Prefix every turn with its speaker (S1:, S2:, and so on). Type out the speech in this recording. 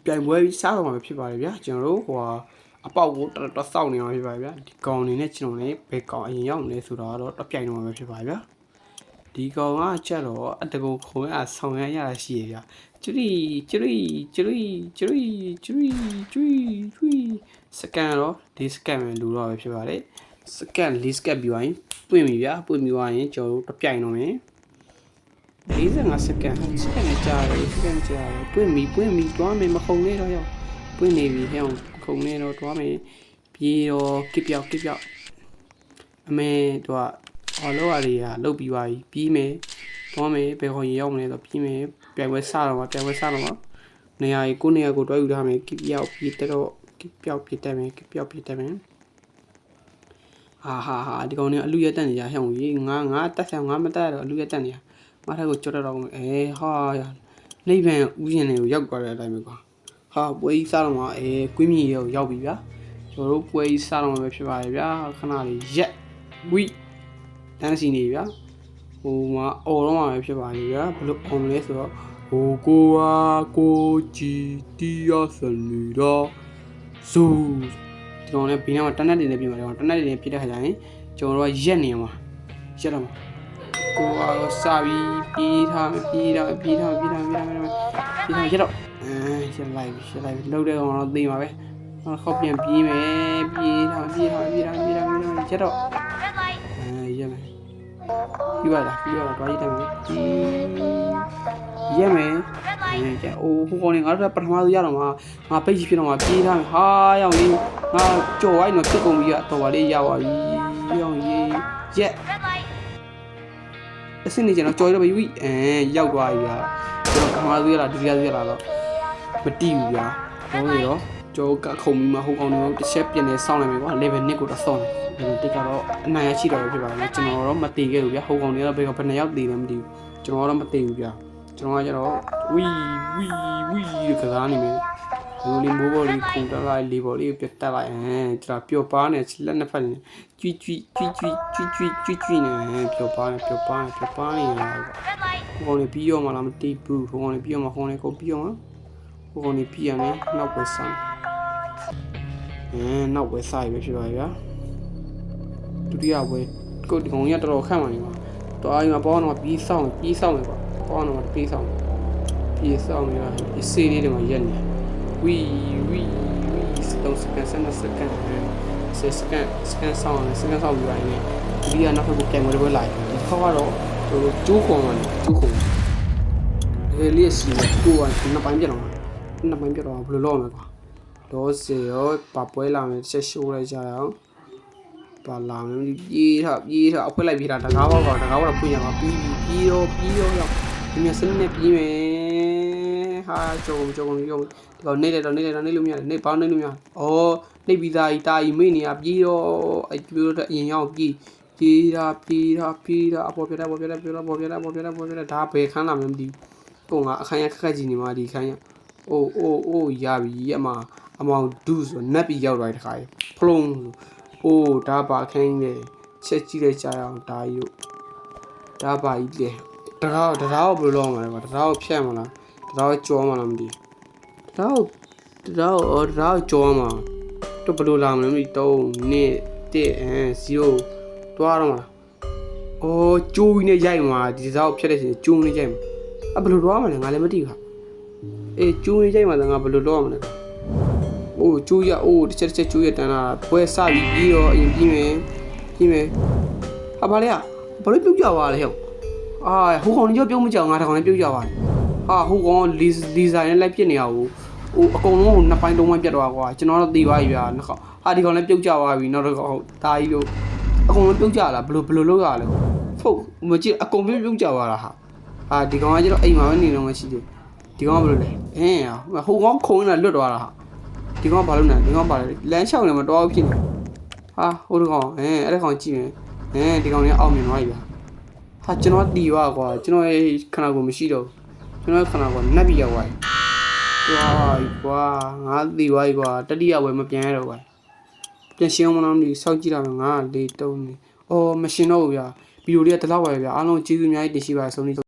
S1: ပြိုင်ပွဲပြီးစားတော့မှာဖြစ်ပါတယ်ဗျာကျွန်တော်တို့ဟိုအပေါက်ကိုတော်စောင့်နေအောင်ဖြစ်ပါတယ်ဗျာဒီကောင်နေနဲ့ကျွန်တော်လည်းဘယ်ကောင်အရင်ရောက်နေဆိုတော့တပြိုင်တော့မှာဖြစ်ပါဗျာဒီကောင်ကချက်တော့အတကူခုံရဆောင်ရရတာရှိရဗျာကျွီစကန်တော့ဒီစကန်ပဲလူတော့ပဲဖြစ်ပါတယ်စကန်လေးစကန်ပြီးရင်ပွင့်ပြီဗျာပွင့်ပြီးသွားရင်ကျွန်တော်တို့တပြိုင်တော့မယ်45စကန်နဲ့ကြာတယ်ပွင့်ပြီတွားမယ်မခုံနေတော့ရောက်ပွင့်နေပြီဟဲ့ခုံနေတော့တွားမယ်ပြေတော့ကစ်ပြောက်အမေတော့အော်လောက်ရည်လုတ်ပြီးသွားပြီပြီးမယ်တွားမယ်ဘယ်ခေါ်ရေရောက်မလဲဆိုပြီးမယ်ပြိုင်ပွဲစတော့မှာနေရာကိုနေရာကိုတွားယူထားမယ်ကစ်ပြောက်ပြီးတော့ကစ်ပြောက်ပြတက်မယ်ဟာဒီကောင်နေအလူရတက်နေကြဟဲ့ကြီးငါတက်ဆောင်ငါမတက်တော့အလူရတက်နေရမထက်ကိုကြောက်တော့ဟာနိဗ္ဗာန်ဥယျာဉ်တွေကိုရောက်သွားတဲ့အတိုင်းပဲကွာဟာပွဲကြီးစားတော့မှကွင်းမြင့်ရောက်ပြီဗျာကျွန်တော်တို့ပွဲကြီးစားတော့မှပဲဖြစ်ပါရဲ့ဗျာခဏလေးရက်ဝီတန်းစီနေဗျာဟိုမှာအော်တော့မှပဲဖြစ်ပါရဲ့ဗျာဘလို့အောင်လဲဆိုတော့ဟိုကိုကြည်တီးရစလီတော့ဇူဒီကောင်လည်းဘင်းထဲမှာတနက်တင်နေပြီမှာတနက်တင်ဖြစ်တဲ့ခါကျရင်ကျွန်တော်တို့ကရက်နေမှာရက်တော့ကိုစာပြီးပြေးထားရက်တော့ရက်လိုက်လှုပ်တဲ့ကောင်တော့သိမှာပဲခေါက်ပြန်ပြေးမယ်ပြေးထားရက်တော့ရက်မယ်ပြီးပါလားတွားရည်တယ်ရက်မယ်အိုးဟိုကောင်နေငါတို့ပထမဆုံးရတော့မှာငါပိတ်ကြီးဖြစ်တော့မှာပြေးထားမယ်ဟာရောက်ရင်ငါကြော်ဝိုင်းတော့ပြစ်ကုန်ပြီတော့ပါလေးရပါပြီရောက်ရင်ရက်အစင်းနေကျွန်တော်ကြော်ရတော့ပြီရောက်သွားပြီဗျာကျွန်တော်ကမားသေးရလားဒုတိယသေးရလားတော့မတိဘူးဗျာဟုတ်ရောကြောကခုံပြီးမှဟိုကောင်တွေတစ်ချက်ပြင်နေစောင့်လိုက်မယ်ကွာ level 1ကိုတော့စောင့်တယ်ဒီကတော့အနိုင်ရရှိတော့ဖြစ်ပါမယ်ကျွန်တော်တော့မတည်ခဲ့ဘူးဗျာဟိုကောင်တွေကတော့ဘယ်ဘယ်နှစ်ယောက်တည်လဲမသိဘူးကျွန်တော်တော့မတည်ဘူးဗျာကျွန်တော်ကကျတော့ဝီကစားနေမယ်ဒီလိုမိုးပေါ်လေးခုန်တက်လိုက်လေးပေါ်လေးပြတ်တက်လိုက်ကျွန်တော်ပျော်ပါနေလက်နှစ်ဖက်နေကျွီနေပျော်ပါနေဟိုကောင်တွေပြီးရောမှလားမတည်ဘူးဟိုကောင်တွေပြီးရောမှဟိုကောင်တွေကုန်ပြီးရောမှဟိုကောင်တွေပြီးရမယ်နောက်ပဲစမ်းနောက်ပဲစားရပဲဖြစ်ပါဗျာဒုတိယပွဲကိုဒီကောင်ကြီးတော်တော်ခန့်ပါနေမှာတော်အိမ်မှာပေါင်းတော့ပြီးဆောင်ပဲကွာပေါင်းတော့ပြီးဆောင်နေရအစေးလေးတွေမှာရက်နေဝီစတော့စကန်ဆောင်ပြီးတိုင်းနဲ့ဒီကနောက်ထပ်ကိုပြန်ဝင်ပွဲလိုက်ဒီခေါက်ကတော့ကျိုးခုံဒီလေးစီကိုကနှစ်ပိုင်းပြတ်တော့ဘယ်လိုလုပ်မလဲကွာတော့စေရောပပွဲလာမယ်ချက်ရှိုးလိုက်ကြရအောင်ပါလာမယ်ပြေးထားအဖွဲလိုက်ပြေးတာတကားတော့ဖွင့်ရမှာပြီးတော့ရောက်ဒီမြစနစ်ပြေးမယ်ဟာကြုံဒီကောင်နေလို့မရတယ်နေပေါင်းနေလို့မရနေပြီးသားကြီးတာကြီးမိနေရပြေးတော့ပြေးတော့အရင်ရောက်ပြေးတာအပေါ်ပြတာဒါဘယ်ခန်းလာမှမသိဘူးကိုငါအခန်းရခက်ကြီးနေမှာဒီခန်းရအိုးရပြီအမောင်ဒုဆိုနက်ပြီးရောက်သွားတဲ့ခါကြီးဖလုံးဒါပါခင်းလေချက်ကြည့်လိုက်ကြအောင်ဒါယူဒါပါကြီးလေတရားကိုဘယ်လိုလုပ်မှာလဲတရားကိုဖြတ်မလားတရားကိုကြောမလားမသိတရားကိုကြောမှာတော့ဘယ်လိုလာမလဲမသိ3 2 1 0တွားတော့မှာကျိုးကြီးနဲ့ရိုက်မှာဒီတရားကိုဖြတ်တဲ့ချိန်ကျိုးနဲ့ရိုက်မှာဘယ်လိုတွားမှာလဲငါလည်းမသိဘူးကျိုးနဲ့ရိုက်မှာငါဘယ်လိုလုပ်ရမလဲကျိုးရတစ်ချက်ကျိုးရတန်းလာပွဲစပြီးတော့အရင်ပြီးမယ်ဟာဘာလဲဘာလို့ပြုတ်ကြပါလဲဟဲ့ဟိုကောင်ကြီးပြုတ်မကြောင်ငါတကောင်လည်းပြုတ်ကြပါလေဟိုကောင်လီဇာနဲ့လိုက်ပြစ်နေရဘူးအကုန်လုံးနှစ်ပိုင်းသုံးပိုင်းပြတ်သွားကွာကျွန်တော်တော့သိပါပြီဗျာနှစ်ခေါက်ဒီကောင်လည်းပြုတ်ကြပါပြီနောက်တော့ဒါကြီးတို့အကုန်လုံးပြုတ်ကြလားဘယ်လိုလုပ်ရလဲဟုတ်မကြည့်အကုန်ပြုတ်ကြပါလားဒီကောင်ကကျတော့အိမ်မှာပဲနေတော့မှရှိတယ်ဒီကောင်ကဘယ်လိုလဲဟိုကောင်ခုံနေတာလွတ်သွားတာဒီကောင်ဘာလုပ်နေဒီကောင်ပါလေလမ်းလျှောက်နေမှာတော့ဖြစ်နေဟိုတကောင်အဲ့ဒါကောင်ကြည့်မယ်ဒီကောင်လေးအောက်မြင်သွားပြီဗျာကျွန်တော်တီသွားကွာကျွန်တော်ရဲ့ခဏကိုမရှိတော့ကျွန်တော်ခဏကိုနက်ပြီးရောက်သွားပြီကွာငါတီသွားပြီကွာတတိယဝယ်မပြန်ရတော့ကွာပြန်ရှင်းအောင်မလားမသိစောင့်ကြည့်တာငါ4 3နေမရှင်းတော့ဘူးဗျာဗီဒီယိုလေးကတလောက်ပါပဲဗျာအားလုံးကျေးဇူးအများကြီးတင်ရှိပါဆုံး